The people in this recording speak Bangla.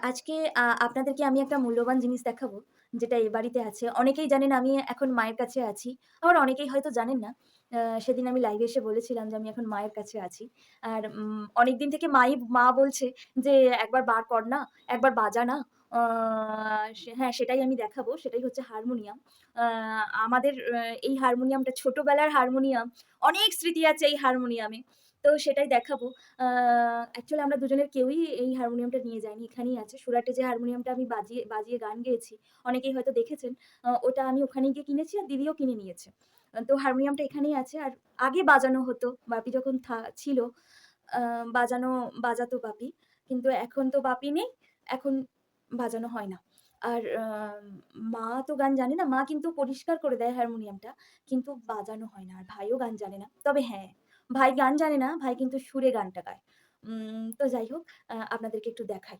আজকে আপনাদেরকে আমি একটা মূল্যবান জিনিস দেখাবো, যেটা এ বাড়িতে আছে। অনেকেই জানেন আমি এখন মায়ের কাছে আছি। আবার অনেকেই হয়তো জানেন না। সেদিন আমি লাইভে এসে বলেছিলাম যে আমি এখন মায়ের কাছে আছি। আর অনেকদিন থেকে মা বলছে যে, "একবার বার কর না, একবার বাজা না।" আ হ্যাঁ, সেটাই আমি দেখাবো। সেটাই হচ্ছে হারমোনিয়াম। আ আমাদের এই হারমোনিয়ামটা ছোটবেলার হারমোনিয়াম। অনেক স্মৃতি আছে এই হারমোনিয়ামে। তো সেটাই দেখাবো। আ অ্যাকচুয়ালি আমরা দুজনের কেউই এই হারমোনিয়ামটা নিয়ে যাইনি। এখানেই আছে। সুরাটে যে হারমোনিয়ামটা আমি বাজিয়ে বাজিয়ে গান গেয়েছি, অনেকেই হয়তো দেখেছেন। ওটা আমি ওখানে গিয়ে কিনেছি আর দিদিও কিনে নিয়েছে। তো হারমোনিয়ামটা এখানেই আছে। আর আগে বাজানো হতো। বাপি যখন ছিল, আ বাজাতো বাপি। কিন্তু এখন তো বাপি নেই। এখন বাজানো হয় না। আর মা তো গান জানে না। মা কিন্তু পরিষ্কার করে দেয় হারমোনিয়ামটা। কিন্তু বাজানো হয় না। আর ভাইও গান জানে না। তবে হ্যাঁ, ভাই গান জানে না। ভাই কিন্তু সুরে গানটা গায়। তো যাই হোক আপনাদেরকে একটু দেখাই।